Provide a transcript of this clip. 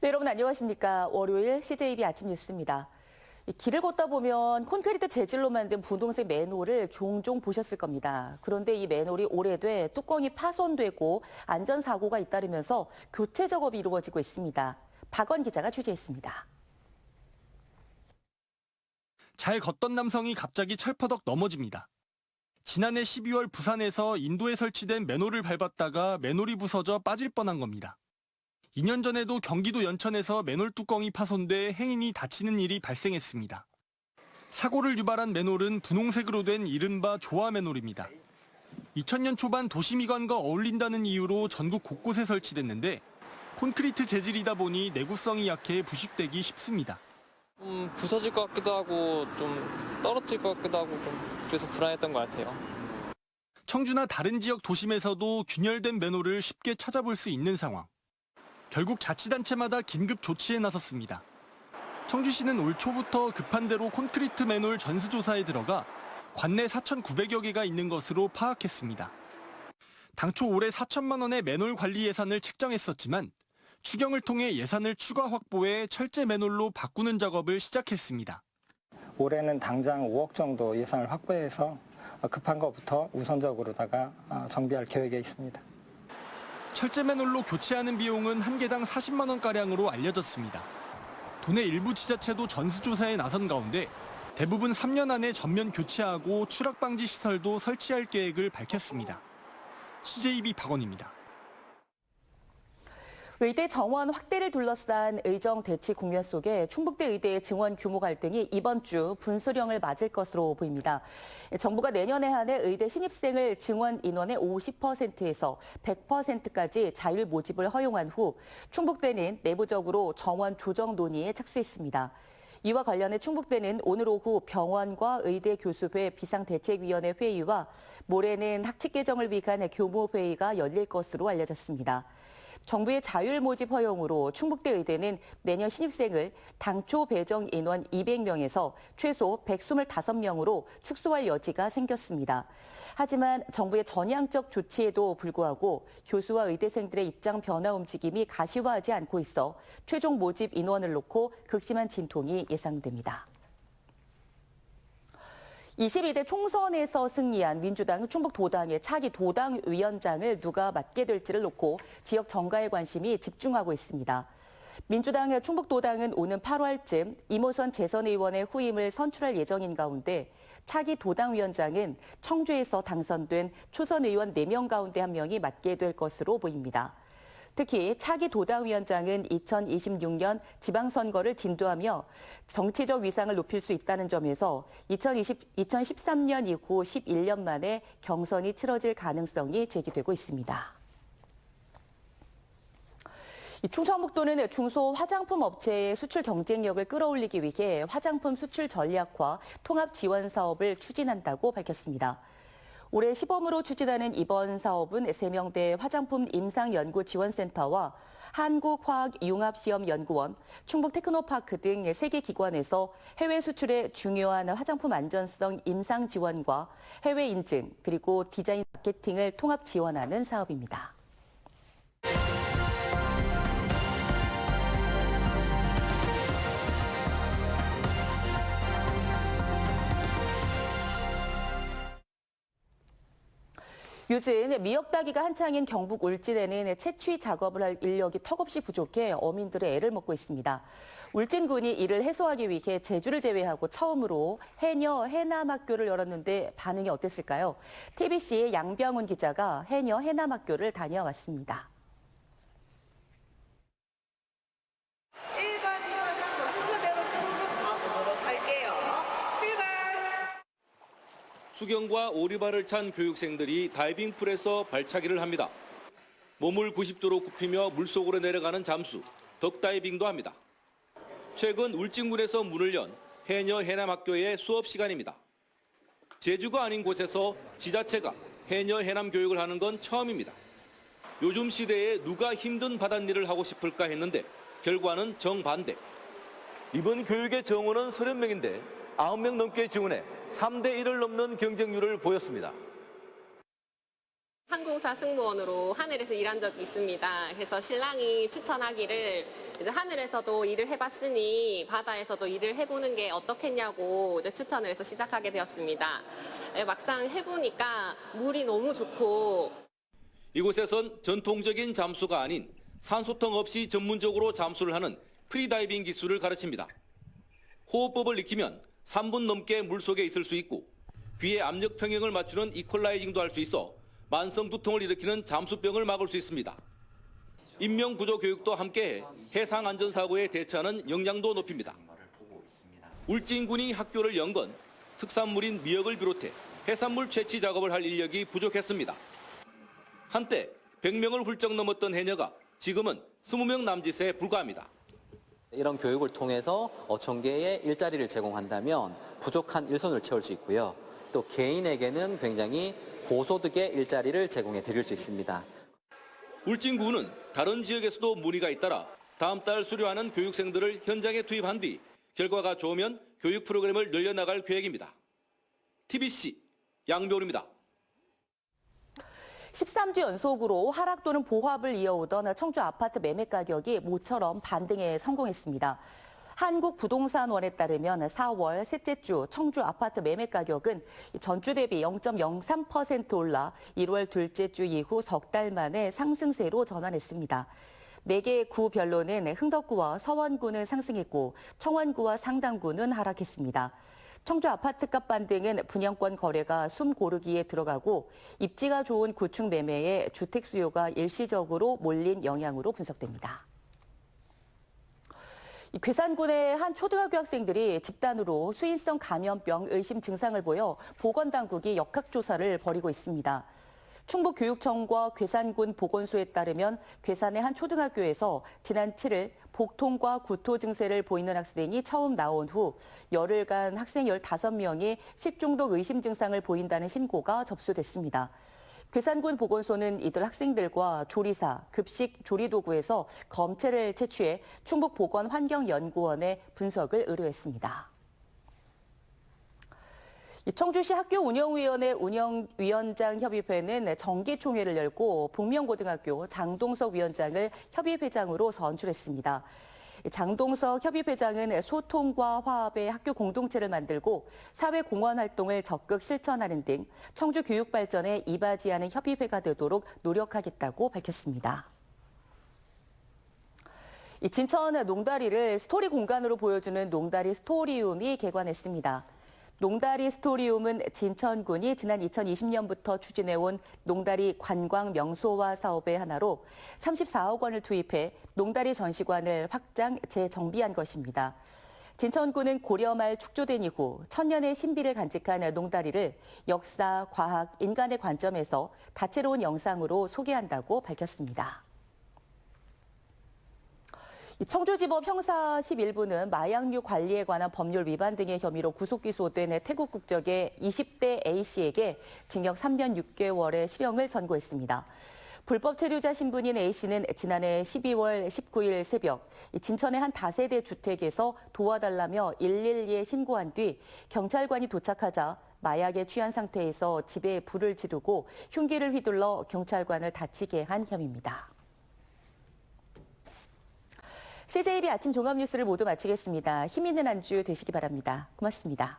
네, 여러분 안녕하십니까. 월요일 CJB 아침 뉴스입니다. 길을 걷다 보면 콘크리트 재질로 만든 분홍색 맨홀을 종종 보셨을 겁니다. 그런데 이 맨홀이 오래돼 뚜껑이 파손되고 안전사고가 잇따르면서 교체 작업이 이루어지고 있습니다. 박원 기자가 취재했습니다. 잘 걷던 남성이 갑자기 철퍼덕 넘어집니다. 지난해 12월 부산에서 인도에 설치된 맨홀을 밟았다가 맨홀이 부서져 빠질 뻔한 겁니다. 2년 전에도 경기도 연천에서 맨홀 뚜껑이 파손돼 행인이 다치는 일이 발생했습니다. 사고를 유발한 맨홀은 분홍색으로 된 이른바 조화 맨홀입니다. 2000년 초반 도시미관과 어울린다는 이유로 전국 곳곳에 설치됐는데 콘크리트 재질이다 보니 내구성이 약해 부식되기 쉽습니다. 부서질 것 같기도 하고 좀 떨어질 것 같기도 하고 좀 그래서 불안했던 것 같아요. 청주나 다른 지역 도심에서도 균열된 맨홀을 쉽게 찾아볼 수 있는 상황. 결국 자치단체마다 긴급 조치에 나섰습니다. 청주시는 올 초부터 급한 대로 콘크리트 맨홀 전수조사에 들어가 관내 4,900여 개가 있는 것으로 파악했습니다. 당초 올해 4천만 원의 맨홀 관리 예산을 책정했었지만 추경을 통해 예산을 추가 확보해 철제 맨홀로 바꾸는 작업을 시작했습니다. 올해는 당장 5억 정도 예산을 확보해서 급한 것부터 우선적으로다가 정비할 계획에 있습니다. 철제 맨홀로 교체하는 비용은 한 개당 40만 원가량으로 알려졌습니다. 도내 일부 지자체도 전수조사에 나선 가운데 대부분 3년 안에 전면 교체하고 추락 방지 시설도 설치할 계획을 밝혔습니다. CJB 박원입니다. 의대 정원 확대를 둘러싼 의정 대치 국면 속에 충북대 의대의 증원 규모 갈등이 이번 주 분수령을 맞을 것으로 보입니다. 정부가 내년에 한해 의대 신입생을 증원 인원의 50%에서 100%까지 자율 모집을 허용한 후 충북대는 내부적으로 정원 조정 논의에 착수했습니다. 이와 관련해 충북대는 오늘 오후 병원과 의대 교수회 비상대책위원회 회의와 모레는 학칙 개정을 위한 교무회의가 열릴 것으로 알려졌습니다. 정부의 자율 모집 허용으로 충북대 의대는 내년 신입생을 당초 배정 인원 200명에서 최소 125명으로 축소할 여지가 생겼습니다. 하지만 정부의 전향적 조치에도 불구하고 교수와 의대생들의 입장 변화 움직임이 가시화하지 않고 있어 최종 모집 인원을 놓고 극심한 진통이 예상됩니다. 22대 총선에서 승리한 민주당 충북도당의 차기 도당위원장을 누가 맡게 될지를 놓고 지역 정가의 관심이 집중하고 있습니다. 민주당의 충북도당은 오는 8월쯤 이모선 재선의원의 후임을 선출할 예정인 가운데 차기 도당위원장은 청주에서 당선된 초선 의원 4명 가운데 1명이 맡게 될 것으로 보입니다. 특히 차기 도당위원장은 2026년 지방선거를 진두하며 정치적 위상을 높일 수 있다는 점에서 2013년 이후 11년 만에 경선이 치러질 가능성이 제기되고 있습니다. 충청북도는 중소 화장품 업체의 수출 경쟁력을 끌어올리기 위해 화장품 수출 전략화 통합 지원 사업을 추진한다고 밝혔습니다. 올해 시범으로 추진하는 이번 사업은 세명대 화장품 임상연구지원센터와 한국화학융합시험연구원, 충북테크노파크 등 3개 기관에서 해외 수출에 중요한 화장품 안전성 임상 지원과 해외 인증, 그리고 디자인 마케팅을 통합 지원하는 사업입니다. 요즘 미역 따기가 한창인 경북 울진에는 채취 작업을 할 인력이 턱없이 부족해 어민들의 애를 먹고 있습니다. 울진군이 이를 해소하기 위해 제주를 제외하고 처음으로 해녀 해남학교를 열었는데 반응이 어땠을까요? TBC의 양병훈 기자가 해녀 해남학교를 다녀왔습니다. 수경과 오리발을 찬 교육생들이 다이빙풀에서 발차기를 합니다. 몸을 90도로 굽히며 물속으로 내려가는 잠수, 덕다이빙도 합니다. 최근 울진군에서 문을 연 해녀 해남학교의 수업 시간입니다. 제주가 아닌 곳에서 지자체가 해녀 해남 교육을 하는 건 처음입니다. 요즘 시대에 누가 힘든 바닷일을 하고 싶을까 했는데 결과는 정반대. 이번 교육의 정원은 30명인데 9명 넘게 지원해 3대 1을 넘는 경쟁률을 보였습니다. 항공사 승무원으로 하늘에서 일한 적이 있습니다. 그래서 신랑이 추천하기를 이제 하늘에서도 일을 해봤으니 바다에서도 일을 해보는 게 어떻겠냐고 이제 추천을 해서 시작하게 되었습니다. 막상 해보니까 물이 너무 좋고 이곳에선 전통적인 잠수가 아닌 산소통 없이 전문적으로 잠수를 하는 프리다이빙 기술을 가르칩니다. 호흡법을 익히면 3분 넘게 물속에 있을 수 있고 귀의 압력 평형을 맞추는 이퀄라이징도 할 수 있어 만성 두통을 일으키는 잠수병을 막을 수 있습니다. 인명구조 교육도 함께해 해상 안전사고에 대처하는 역량도 높입니다. 울진군이 학교를 연 건 특산물인 미역을 비롯해 해산물 채취 작업을 할 인력이 부족했습니다. 한때 100명을 훌쩍 넘었던 해녀가 지금은 20명 남짓에 불과합니다. 이런 교육을 통해서 어촌계에 일자리를 제공한다면 부족한 일손을 채울 수 있고요. 또 개인에게는 굉장히 고소득의 일자리를 제공해 드릴 수 있습니다. 울진군은 다른 지역에서도 문의가 잇따라 다음 달 수료하는 교육생들을 현장에 투입한 뒤 결과가 좋으면 교육 프로그램을 늘려나갈 계획입니다. TBC 양배우입니다. 13주 연속으로 하락 또는 보합을 이어오던 청주 아파트 매매 가격이 모처럼 반등에 성공했습니다. 한국부동산원에 따르면 4월 셋째 주 청주 아파트 매매 가격은 전주 대비 0.03% 올라 1월 둘째 주 이후 석 달 만에 상승세로 전환했습니다. 4개 구별로는 흥덕구와 서원구는 상승했고 청원구와 상당구는 하락했습니다. 청주 아파트값 반등은 분양권 거래가 숨 고르기에 들어가고 입지가 좋은 구축 매매에 주택 수요가 일시적으로 몰린 영향으로 분석됩니다. 괴산군의 한 초등학교 학생들이 집단으로 수인성 감염병 의심 증상을 보여 보건당국이 역학조사를 벌이고 있습니다. 충북교육청과 괴산군 보건소에 따르면 괴산의 한 초등학교에서 지난 7일 복통과 구토 증세를 보이는 학생이 처음 나온 후 열흘간 학생 15명이 식중독 의심 증상을 보인다는 신고가 접수됐습니다. 괴산군 보건소는 이들 학생들과 조리사, 급식 조리도구에서 검체를 채취해 충북보건환경연구원에 분석을 의뢰했습니다. 청주시 학교운영위원회 운영위원장 협의회는 정기총회를 열고 북명고등학교 장동석 위원장을 협의회장으로 선출했습니다. 장동석 협의회장은 소통과 화합의 학교 공동체를 만들고 사회 공헌 활동을 적극 실천하는 등 청주 교육 발전에 이바지하는 협의회가 되도록 노력하겠다고 밝혔습니다. 진천 농다리를 스토리 공간으로 보여주는 농다리 스토리움이 개관했습니다. 농다리 스토리움은 진천군이 지난 2020년부터 추진해온 농다리 관광 명소화 사업의 하나로 34억 원을 투입해 농다리 전시관을 확장 재정비한 것입니다. 진천군은 고려 말 축조된 이후 천년의 신비를 간직한 농다리를 역사, 과학, 인간의 관점에서 다채로운 영상으로 소개한다고 밝혔습니다. 청주지법 형사 11부는 마약류 관리에 관한 법률 위반 등의 혐의로 구속 기소된 태국 국적의 20대 A씨에게 징역 3년 6개월의 실형을 선고했습니다. 불법 체류자 신분인 A씨는 지난해 12월 19일 새벽 진천의 한 다세대 주택에서 도와달라며 112에 신고한 뒤 경찰관이 도착하자 마약에 취한 상태에서 집에 불을 지르고 흉기를 휘둘러 경찰관을 다치게 한 혐의입니다. CJB 아침 종합뉴스를 모두 마치겠습니다. 힘 있는 한 주 되시기 바랍니다. 고맙습니다.